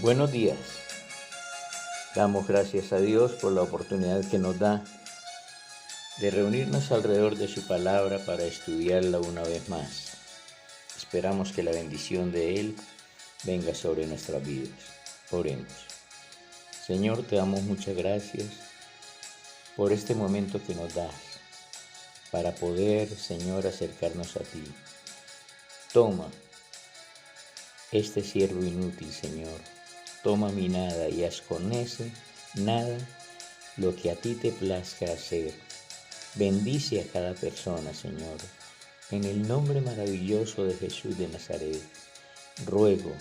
Buenos días. Damos gracias a Dios por la oportunidad que nos da de reunirnos alrededor de su palabra para estudiarla una vez más. Esperamos que la bendición de Él venga sobre nuestras vidas. Oremos. Señor, te damos muchas gracias por este momento que nos das para poder, Señor, acercarnos a ti. Toma este siervo inútil, Señor. Toma mi nada y haz con ese nada lo que a ti te plazca hacer. Bendice a cada persona, Señor. En el nombre maravilloso de Jesús de Nazaret, ruego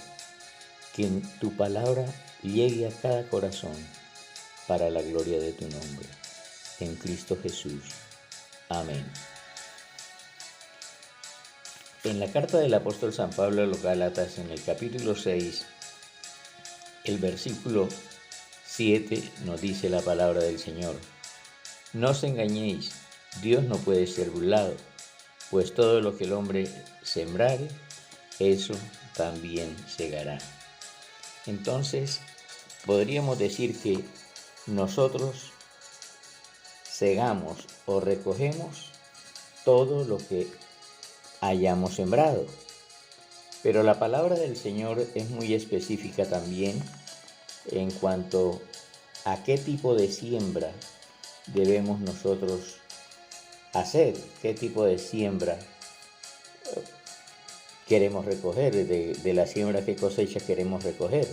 que tu palabra llegue a cada corazón para la gloria de tu nombre. En Cristo Jesús. Amén. En la carta del apóstol San Pablo a los Gálatas, en el capítulo 6, el versículo 7 nos dice la palabra del Señor: no os engañéis, Dios no puede ser burlado, pues todo lo que el hombre sembrare, eso también segará. Entonces, podríamos decir que nosotros segamos o recogemos todo lo que hayamos sembrado. Pero la palabra del Señor es muy específica también en cuanto a qué tipo de siembra debemos nosotros hacer, qué tipo de siembra queremos recoger, de la siembra que cosecha queremos recoger.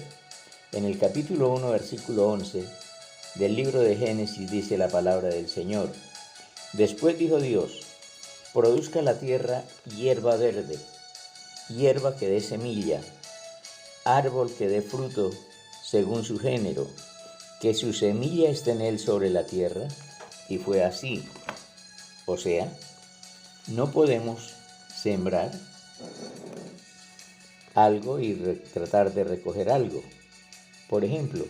En el capítulo 1, versículo 11 del libro de Génesis dice la palabra del Señor: después dijo Dios, produzca la tierra hierba verde, hierba que dé semilla, árbol que dé fruto según su género, que su semilla esté en él sobre la tierra. Y fue así. O sea, no podemos sembrar algo y tratar de recoger algo. Por ejemplo,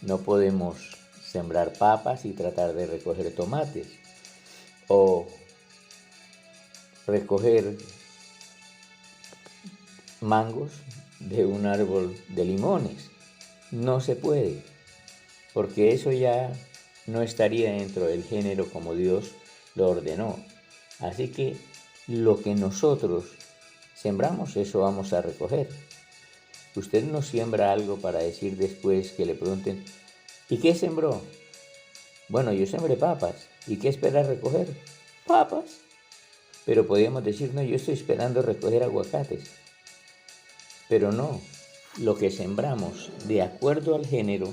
no podemos sembrar papas y tratar de recoger tomates, o recoger mangos de un árbol de limones. No se puede, porque eso ya no estaría dentro del género como Dios lo ordenó. Así que lo que nosotros sembramos, eso vamos a recoger. Usted no siembra algo para decir después que le pregunten: ¿y qué sembró? Bueno, yo sembré papas. ¿Y qué espera recoger? Papas. Pero podríamos decir: no, yo estoy esperando recoger aguacates. Pero no, lo que sembramos, de acuerdo al género,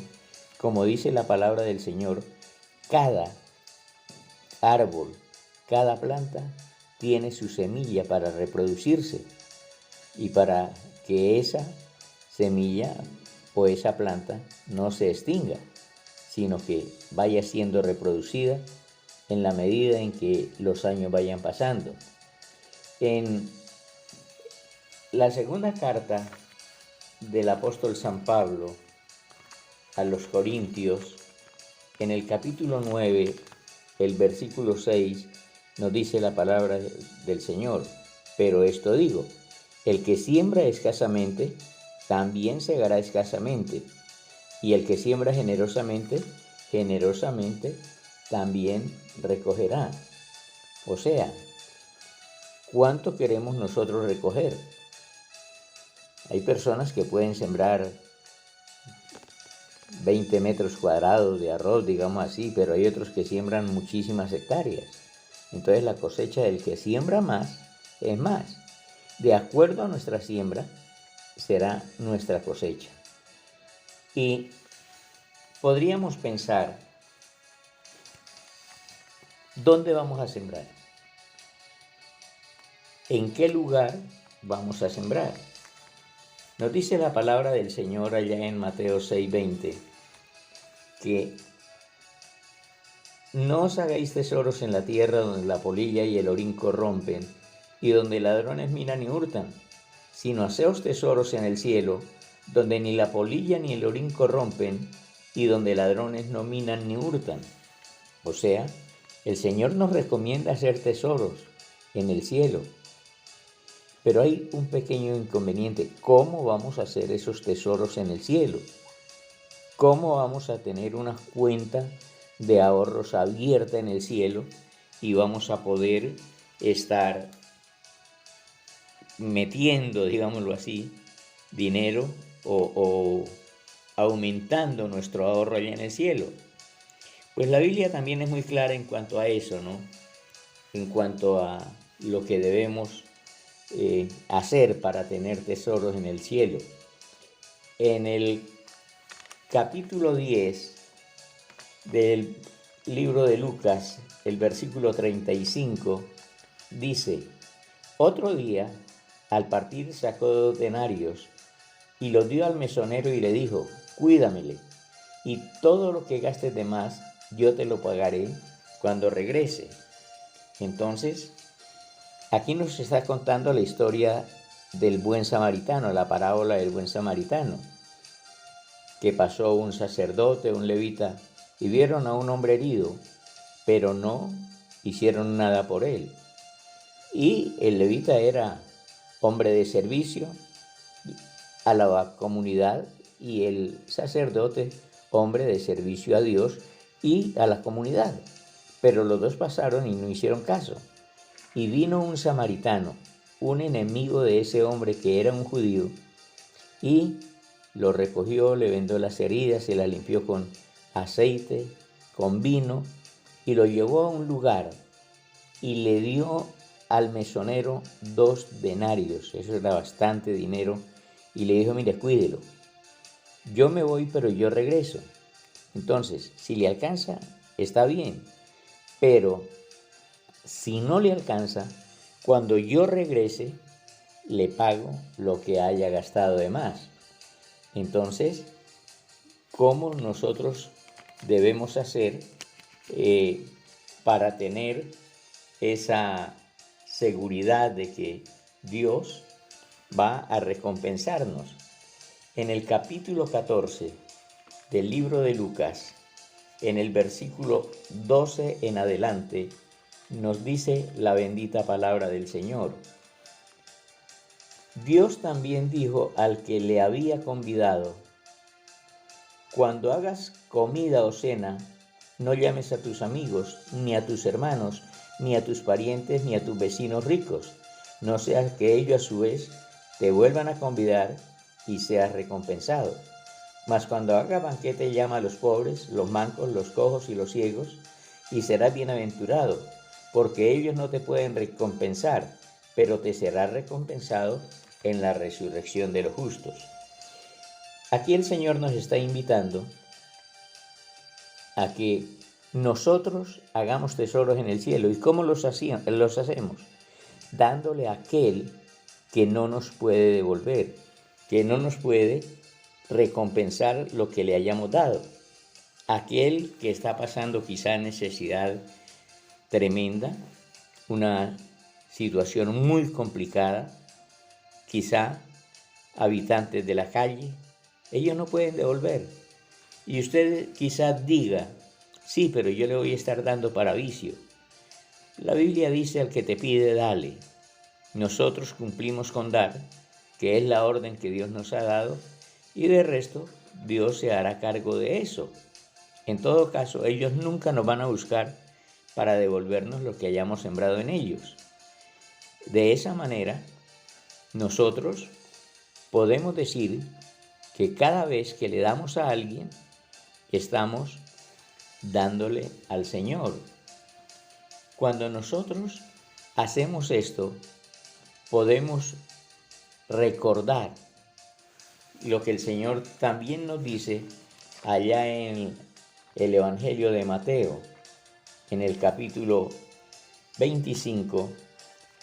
como dice la palabra del Señor, cada árbol, cada planta tiene su semilla para reproducirse y para que esa semilla o esa planta no se extinga, sino que vaya siendo reproducida en la medida en que los años vayan pasando. En la segunda carta del apóstol San Pablo a los Corintios, en el capítulo 9, el versículo 6, nos dice la palabra del Señor: pero esto digo, el que siembra escasamente, también segará escasamente, y el que siembra generosamente, generosamente también recogerá. O sea, ¿cuánto queremos nosotros recoger? Hay personas que pueden sembrar 20 metros cuadrados de arroz, digamos así, pero hay otros que siembran muchísimas hectáreas. Entonces la cosecha del que siembra más es más. De acuerdo a nuestra siembra será nuestra cosecha. Y podríamos pensar, ¿dónde vamos a sembrar? ¿En qué lugar vamos a sembrar? Nos dice la palabra del Señor allá en Mateo 6:20, que no os hagáis tesoros en la tierra donde la polilla y el orín corrompen, y donde ladrones minan y hurtan, sino haceos tesoros en el cielo, donde ni la polilla ni el orín corrompen, y donde ladrones no minan ni hurtan. O sea, el Señor nos recomienda hacer tesoros en el cielo. Pero hay un pequeño inconveniente. ¿Cómo vamos a hacer esos tesoros en el cielo? ¿Cómo vamos a tener una cuenta de ahorros abierta en el cielo y vamos a poder estar metiendo, digámoslo así, dinero o aumentando nuestro ahorro allá en el cielo? Pues la Biblia también es muy clara en cuanto a eso, ¿no? En cuanto a lo que debemos hacer para tener tesoros en el cielo. En el capítulo 10 del libro de Lucas, el versículo 35, dice: otro día, al partir, sacó 2 denarios y los dio al mesonero y le dijo: cuídamele, y todo lo que gastes de más, yo te lo pagaré cuando regrese. Entonces, aquí nos está contando la historia del buen samaritano, la parábola del buen samaritano, que pasó un sacerdote, un levita, y vieron a un hombre herido, pero no hicieron nada por él. Y el levita era hombre de servicio a la comunidad y el sacerdote hombre de servicio a Dios y a la comunidad. Pero los dos pasaron y no hicieron caso. Y vino un samaritano, un enemigo de ese hombre que era un judío, y lo recogió, le vendó las heridas, se las limpió con aceite, con vino, y lo llevó a un lugar y le dio al mesonero 2 denarios, eso era bastante dinero, y le dijo: mire, cuídelo, yo me voy pero yo regreso. Entonces, si le alcanza, está bien, pero si no le alcanza, cuando yo regrese, le pago lo que haya gastado de más. Entonces, ¿cómo nosotros debemos hacer para tener esa seguridad de que Dios va a recompensarnos? En el capítulo 14 del libro de Lucas, en el versículo 12 en adelante, nos dice la bendita palabra del Señor: Dios también dijo al que le había convidado: cuando hagas comida o cena, no llames a tus amigos, ni a tus hermanos, ni a tus parientes, ni a tus vecinos ricos, no sea que ellos a su vez te vuelvan a convidar y seas recompensado. Mas cuando hagas banquete, llama a los pobres, los mancos, los cojos y los ciegos, y serás bienaventurado, porque ellos no te pueden recompensar, pero te será recompensado en la resurrección de los justos. Aquí el Señor nos está invitando a que nosotros hagamos tesoros en el cielo. ¿Y cómo los hacemos? Dándole a aquel que no nos puede devolver, que no nos puede recompensar lo que le hayamos dado. Aquel que está pasando quizá necesidad tremenda, una situación muy complicada, quizá habitantes de la calle, ellos no pueden devolver. Y usted quizá diga: sí, pero yo le voy a estar dando para vicio. La Biblia dice: al que te pide, dale. Nosotros cumplimos con dar, que es la orden que Dios nos ha dado, y de resto Dios se hará cargo de eso. En todo caso, ellos nunca nos van a buscar para devolvernos lo que hayamos sembrado en ellos. De esa manera, nosotros podemos decir que cada vez que le damos a alguien, estamos dándole al Señor. Cuando nosotros hacemos esto, podemos recordar lo que el Señor también nos dice allá en el Evangelio de Mateo, en el capítulo 25,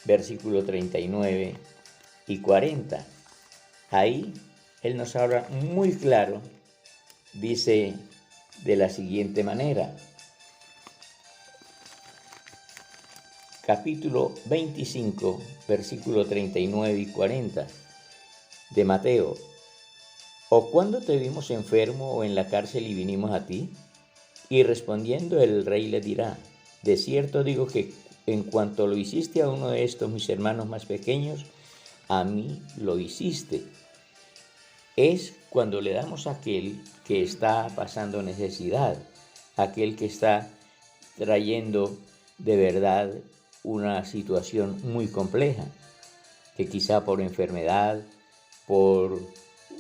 versículo 39 y 40. Ahí Él nos habla muy claro, dice de la siguiente manera: capítulo 25, versículo 39 y 40 de Mateo. ¿O cuándo te vimos enfermo o en la cárcel y vinimos a ti? Y respondiendo el rey le dirá: de cierto digo que en cuanto lo hiciste a uno de estos mis hermanos más pequeños, a mí lo hiciste. Es cuando le damos a aquel que está pasando necesidad, aquel que está trayendo de verdad una situación muy compleja, que quizá por enfermedad, por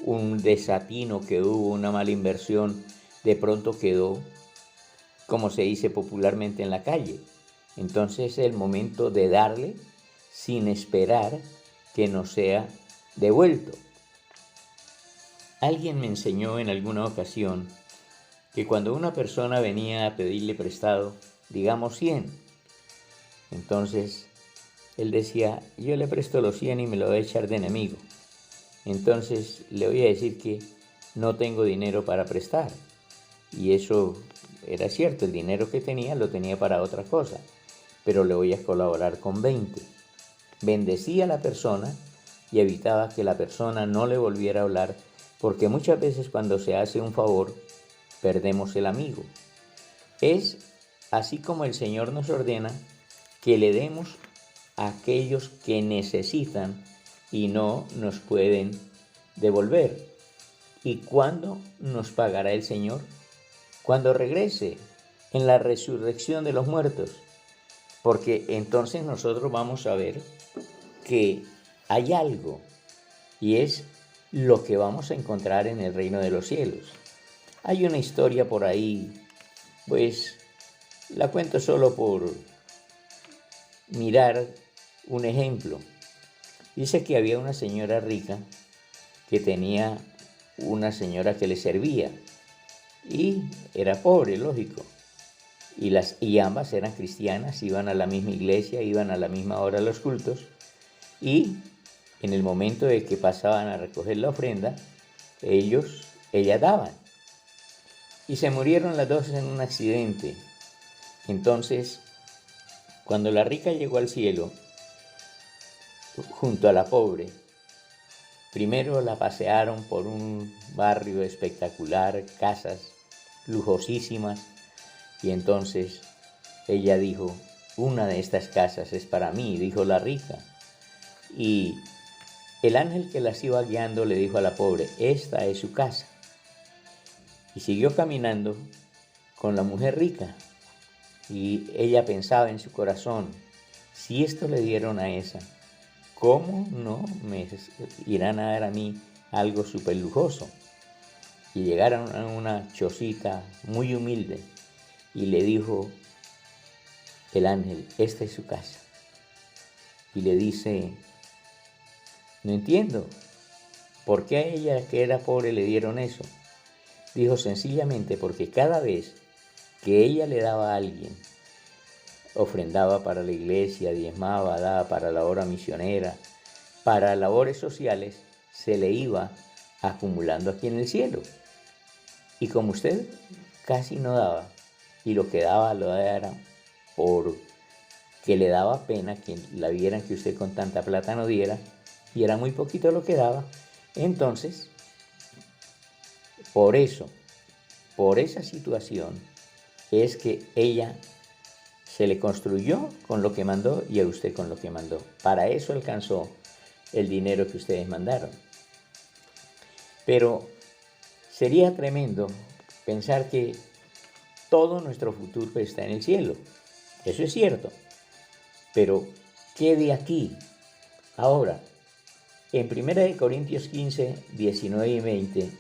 un desatino que hubo, una mala inversión, de pronto quedó, como se dice popularmente, en la calle. Entonces es el momento de darle sin esperar que nos sea devuelto. Alguien me enseñó en alguna ocasión que cuando una persona venía a pedirle prestado, digamos 100, entonces él decía, yo le presto los 100 y me lo voy a echar de enemigo. Entonces le voy a decir que no tengo dinero para prestar. Y eso era cierto, el dinero que tenía lo tenía para otra cosa, pero le voy a colaborar con 20. Bendecía a la persona y evitaba que la persona no le volviera a hablar, porque muchas veces cuando se hace un favor, perdemos el amigo. Es así como el Señor nos ordena que le demos a aquellos que necesitan y no nos pueden devolver. ¿Y cuándo nos pagará el Señor? Cuando regrese, en la resurrección de los muertos, porque entonces nosotros vamos a ver que hay algo, y es lo que vamos a encontrar en el reino de los cielos. Hay una historia por ahí, pues la cuento solo por mirar un ejemplo. Dice que había una señora rica que tenía una señora que le servía y era pobre, lógico. Y ambas eran cristianas, iban a la misma iglesia, iban a la misma hora a los cultos, y en el momento de que pasaban a recoger la ofrenda, ellas daban. Y se murieron las dos en un accidente. Entonces, cuando la rica llegó al cielo, junto a la pobre, primero la pasearon por un barrio espectacular, casas lujosísimas, y entonces ella dijo, una de estas casas es para mí, dijo la rica. Y el ángel que las iba guiando le dijo a la pobre, esta es su casa. Y siguió caminando con la mujer rica. Y ella pensaba en su corazón, si esto le dieron a esa, ¿cómo no me irán a dar a mí algo súper lujoso? Y llegaron a una chocita muy humilde y le dijo el ángel, esta es su casa. Y le dice, no entiendo, ¿por qué a ella que era pobre le dieron eso? Dijo, sencillamente porque cada vez que ella le daba a alguien, ofrendaba para la iglesia, diezmaba, daba para la obra misionera, para labores sociales, se le iba acumulando aquí en el cielo. Y como usted casi no daba, y lo que daba lo daba porque le daba pena que la vieran que usted con tanta plata no diera, y era muy poquito lo que daba, entonces, por eso, por esa situación, es que ella se le construyó con lo que mandó y a usted con lo que mandó. Para eso alcanzó el dinero que ustedes mandaron. Pero sería tremendo pensar que todo nuestro futuro está en el cielo. Eso es cierto. Pero, ¿qué de aquí? Ahora, en 1 Corintios 15, 19 y 20,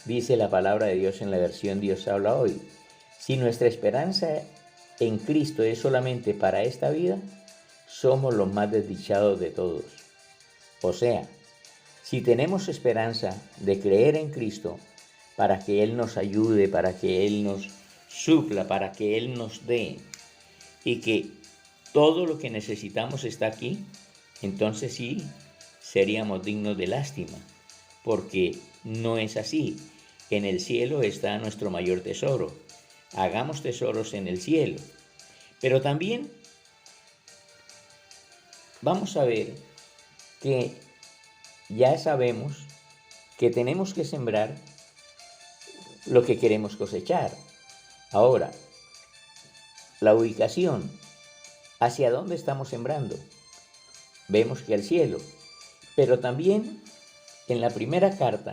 dice la palabra de Dios en la versión Dios habla hoy. Si nuestra esperanza en Cristo es solamente para esta vida, somos los más desdichados de todos. O sea, si tenemos esperanza de creer en Cristo para que Él nos ayude, para que Él nos supla, para que Él nos dé, y que todo lo que necesitamos está aquí, entonces sí, seríamos dignos de lástima, porque no es así. En el cielo está nuestro mayor tesoro. Hagamos tesoros en el cielo. Pero también vamos a ver que ya sabemos que tenemos que sembrar lo que queremos cosechar. Ahora, la ubicación, ¿hacia dónde estamos sembrando? Vemos que al cielo, Pero también en la primera carta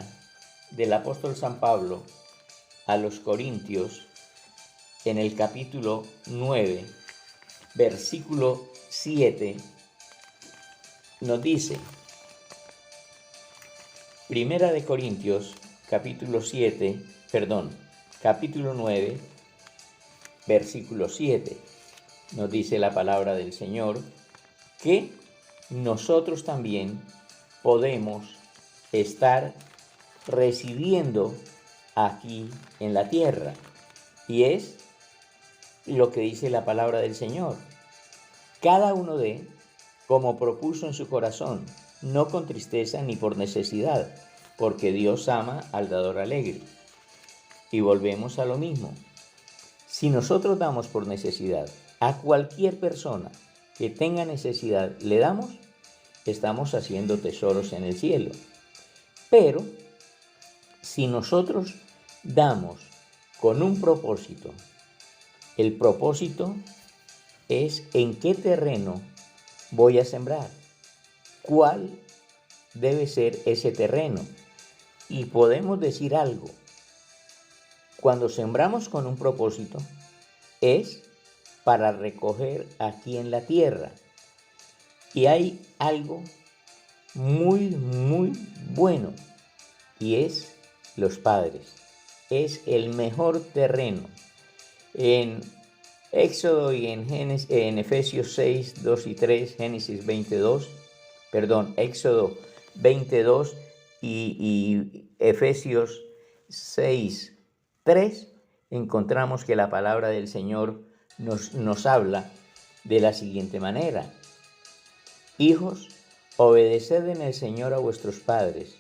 del apóstol San Pablo a los Corintios, en el capítulo 9, versículo 7, nos dice, Primera de Corintios, capítulo 9, versículo 7, nos dice la palabra del Señor, que nosotros también podemos estar residiendo aquí en la tierra. Y es lo que dice la palabra del Señor. Cada uno dé como propuso en su corazón, no con tristeza ni por necesidad, porque Dios ama al dador alegre. Y volvemos a lo mismo. Si nosotros damos por necesidad a cualquier persona que tenga necesidad, le damos, estamos haciendo tesoros en el cielo. Pero si nosotros damos con un propósito, el propósito es en qué terreno voy a sembrar, cuál debe ser ese terreno. Y podemos decir algo, cuando sembramos con un propósito, es para recoger aquí en la tierra. Y hay algo muy, muy bueno, y es los padres. Es el mejor terreno. En Éxodo y en Efesios 6, 2 y 3, Éxodo 22 y Efesios 6, 3, encontramos que la palabra del Señor nos habla de la siguiente manera. Hijos, obedeced en el Señor a vuestros padres,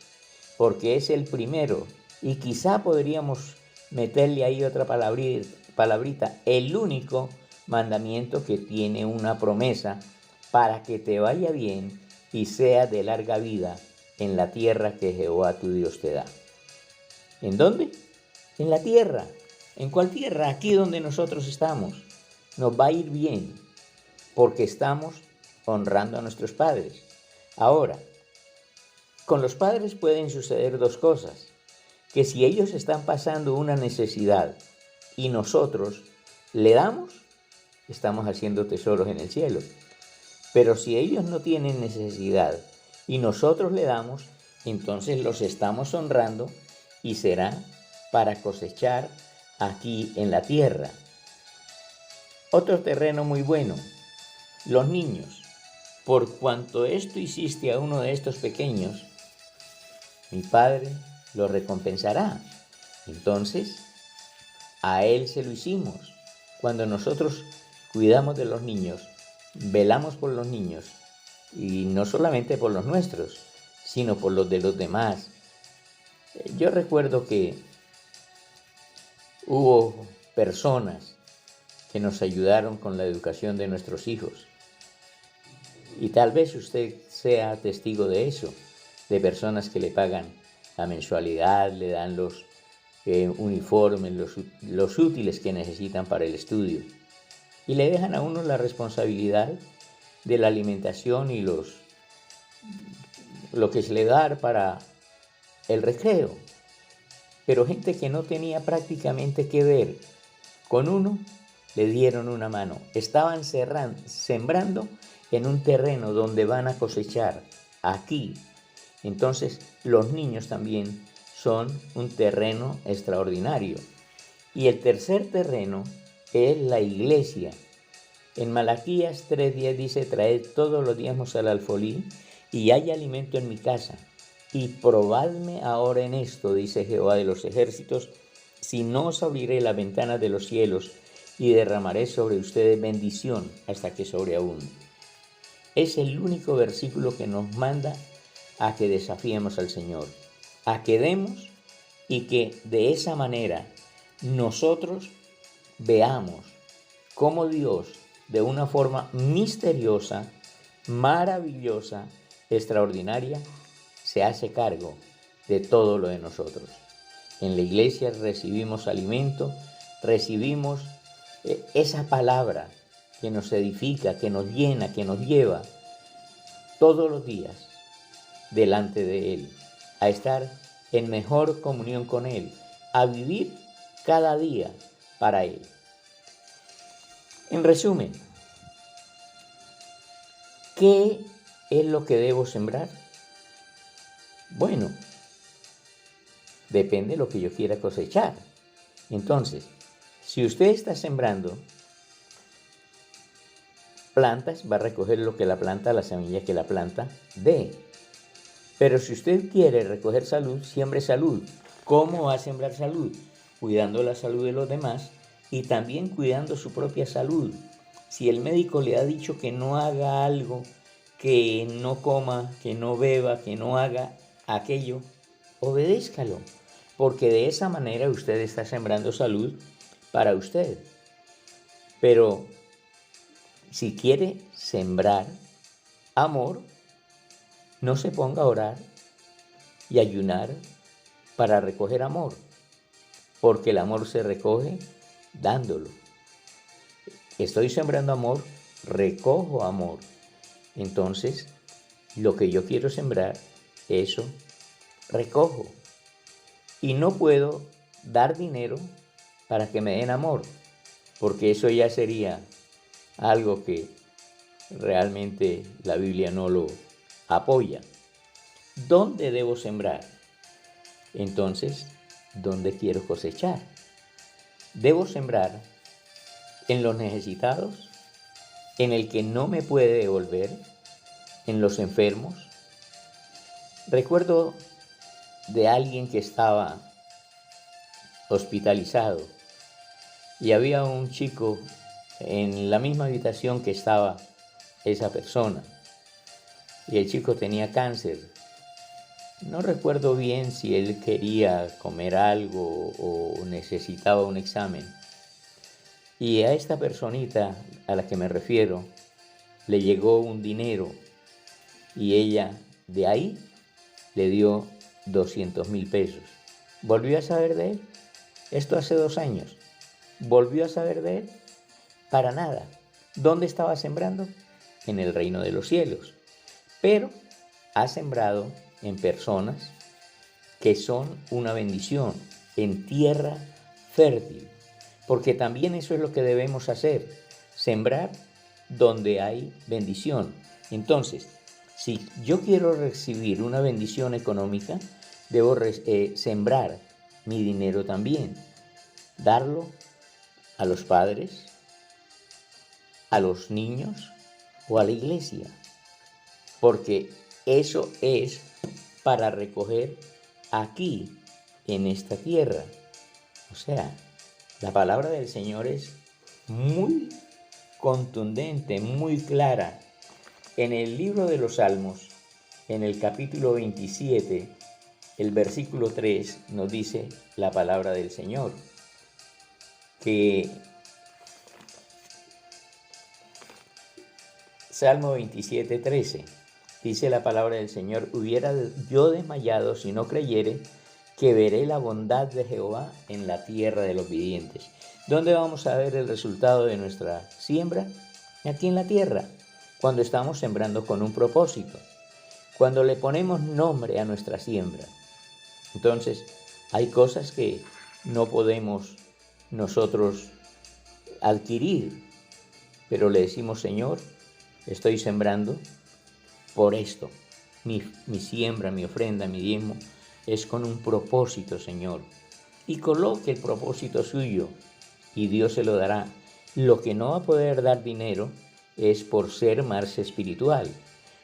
porque es el primero, y quizá podríamos meterle ahí otra palabrita, el único mandamiento que tiene una promesa para que te vaya bien y sea de larga vida en la tierra que Jehová tu Dios te da. ¿En dónde? En la tierra. ¿En cuál tierra? Aquí donde nosotros estamos. Nos va a ir bien porque estamos honrando a nuestros padres. Ahora, con los padres pueden suceder dos cosas, que si ellos están pasando una necesidad y nosotros le damos, estamos haciendo tesoros en el cielo. Pero si ellos no tienen necesidad y nosotros le damos, entonces los estamos honrando y será para cosechar aquí en la tierra. Otro terreno muy bueno, los niños. Por cuanto esto hiciste a uno de estos pequeños, mi Padre lo recompensará. Entonces, a Él se lo hicimos. Cuando nosotros cuidamos de los niños, velamos por los niños, y no solamente por los nuestros, sino por los de los demás. Yo recuerdo que hubo personas que nos ayudaron con la educación de nuestros hijos. Y tal vez usted sea testigo de eso, de personas que le pagan la mensualidad, le dan los uniformes, los útiles que necesitan para el estudio. Y le dejan a uno la responsabilidad de la alimentación y lo que se le da para el recreo. Pero gente que no tenía prácticamente que ver con uno, le dieron una mano. Estaban sembrando en un terreno donde van a cosechar aquí. Entonces, los niños también son un terreno extraordinario. Y el tercer terreno es la iglesia. En Malaquías 3:10 dice, traed todos los diezmos al alfolí y hay alimento en mi casa. Y probadme ahora en esto, dice Jehová de los ejércitos, si no os abriré las ventanas de los cielos y derramaré sobre ustedes bendición hasta que sobreabunde. Es el único versículo que nos manda a que desafiemos al Señor, a que demos y que de esa manera nosotros veamos cómo Dios, de una forma misteriosa, maravillosa, extraordinaria, se hace cargo de todo lo de nosotros. En la iglesia recibimos alimento, recibimos esa palabra que nos edifica, que nos llena, que nos lleva todos los días delante de Él, a estar en mejor comunión con Él, a vivir cada día para Él. En resumen, ¿qué es lo que debo sembrar? Bueno, depende de lo que yo quiera cosechar. Entonces, si usted está sembrando plantas, va a recoger lo que la planta, la semilla que la planta dé. Pero si usted quiere recoger salud, siembre salud. ¿Cómo va a sembrar salud? Cuidando la salud de los demás y también cuidando su propia salud. Si el médico le ha dicho que no haga algo, que no coma, que no beba, que no haga aquello, obedézcalo, porque de esa manera usted está sembrando salud para usted. Pero si quiere sembrar amor, no se ponga a orar y ayunar para recoger amor, porque el amor se recoge dándolo. Estoy sembrando amor, recojo amor. Entonces, lo que yo quiero sembrar, eso recojo. Y no puedo dar dinero para que me den amor, porque eso ya sería algo que realmente la Biblia no lo apoya. ¿Dónde debo sembrar? Entonces, ¿dónde quiero cosechar? Debo sembrar en los necesitados, en el que no me puede devolver, en los enfermos. Recuerdo de alguien que estaba hospitalizado y había un chico en la misma habitación que estaba esa persona y el chico tenía cáncer. No recuerdo bien si él quería comer algo o necesitaba un examen. Y a esta personita a la que me refiero le llegó un dinero y ella de ahí le dio 200,000 pesos. ¿Volvió a saber de él? Esto hace 2 años. ¿Volvió a saber de él? Para nada. ¿Dónde estaba sembrando? En el reino de los cielos. Pero ha sembrado en personas que son una bendición, en tierra fértil. Porque también eso es lo que debemos hacer, sembrar donde hay bendición. Entonces, si yo quiero recibir una bendición económica, debo sembrar mi dinero también, darlo a los padres, a los niños o a la iglesia, porque eso es para recoger aquí, en esta tierra. O sea, la palabra del Señor es muy contundente, muy clara. En el libro de los Salmos, en el capítulo 27, el versículo 3, nos dice la palabra del Señor, que Salmo 27, 13, dice la palabra del Señor: hubiera yo desmayado si no creyere que veré la bondad de Jehová en la tierra de los vivientes. ¿Dónde vamos a ver el resultado de nuestra siembra? Aquí en la tierra, cuando estamos sembrando con un propósito, cuando le ponemos nombre a nuestra siembra. Entonces, hay cosas que no podemos nosotros adquirir, pero le decimos: Señor, estoy sembrando por esto. Mi siembra, mi ofrenda, mi diezmo es con un propósito, Señor. Y coloque el propósito suyo y Dios se lo dará. Lo que no va a poder dar dinero es por ser más espiritual.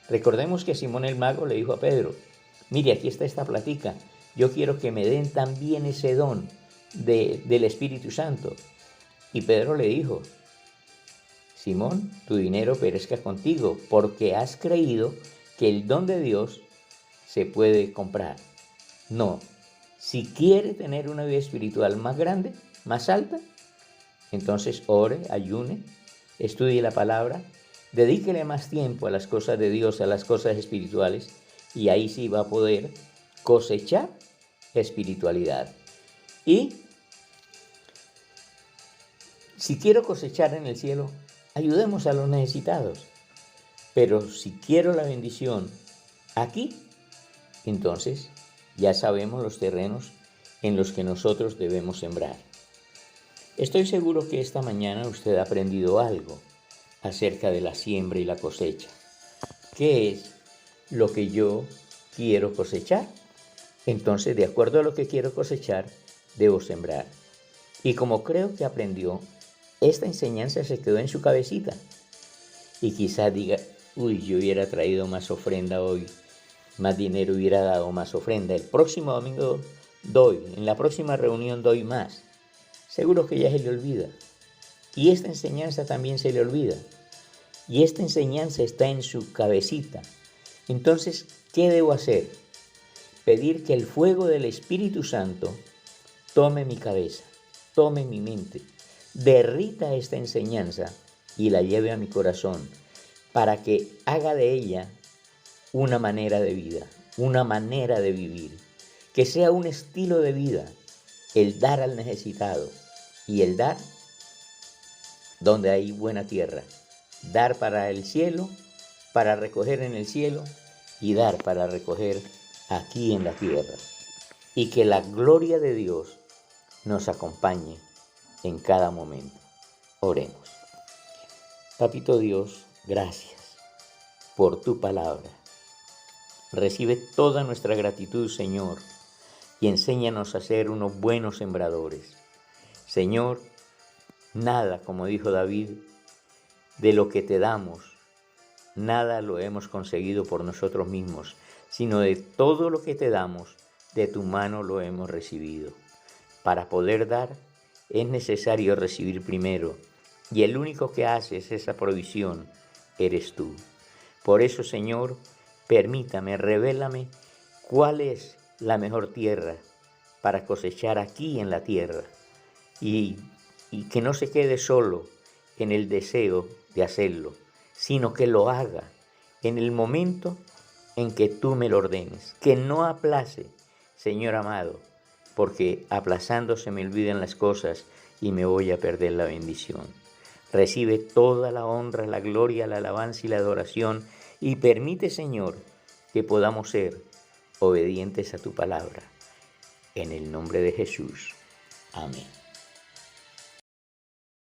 Recordemos que Simón el Mago le dijo a Pedro: mire, aquí está esta platica, yo quiero que me den también ese don del Espíritu Santo. Y Pedro le dijo: Simón, tu dinero perezca contigo, porque has creído que el don de Dios se puede comprar. No, si quiere tener una vida espiritual más grande, más alta, entonces ore, ayune, estudie la palabra, dedíquele más tiempo a las cosas de Dios, a las cosas espirituales, y ahí sí va a poder cosechar espiritualidad. Y si quiero cosechar en el cielo, ayudemos a los necesitados. Pero si quiero la bendición aquí, Entonces, ya sabemos los terrenos en los que nosotros debemos sembrar. Estoy seguro que esta mañana usted ha aprendido algo acerca de la siembra y la cosecha. ¿Qué es lo que yo quiero cosechar? Entonces, de acuerdo a lo que quiero cosechar, debo sembrar. Y como creo que aprendió, esta enseñanza se quedó en su cabecita. Y quizás diga, uy, yo hubiera traído más ofrenda hoy, más dinero hubiera dado más ofrenda. El próximo domingo doy, en la próxima reunión doy más. Seguro que ya se le olvida. Y esta enseñanza también se le olvida. Y esta enseñanza está en su cabecita. Entonces, ¿qué debo hacer? Pedir que el fuego del Espíritu Santo tome mi cabeza, tome mi mente, derrita esta enseñanza y la lleve a mi corazón para que haga de ella una manera de vida, una manera de vivir, que sea un estilo de vida, el dar al necesitado y el dar donde hay buena tierra, dar para el cielo, para recoger en el cielo y dar para recoger aquí en la tierra. Y que la gloria de Dios nos acompañe en cada momento. Oremos. Papito Dios, gracias por tu palabra. Recibe toda nuestra gratitud, Señor, y enséñanos a ser unos buenos sembradores. Señor, nada, como dijo David, de lo que te damos, nada lo hemos conseguido por nosotros mismos, sino de todo lo que te damos, de tu mano lo hemos recibido. Para poder dar, es necesario recibir primero, y el único que haces esa provisión eres tú. Por eso, Señor, permítame, revélame cuál es la mejor tierra para cosechar aquí en la tierra, y que no se quede solo en el deseo de hacerlo, sino que lo haga en el momento en que tú me lo ordenes, que no aplace, Señor amado, porque aplazando se me olvidan las cosas y me voy a perder la bendición. Recibe toda la honra, la gloria, la alabanza y la adoración y permite, Señor, que podamos ser obedientes a tu palabra. En el nombre de Jesús. Amén.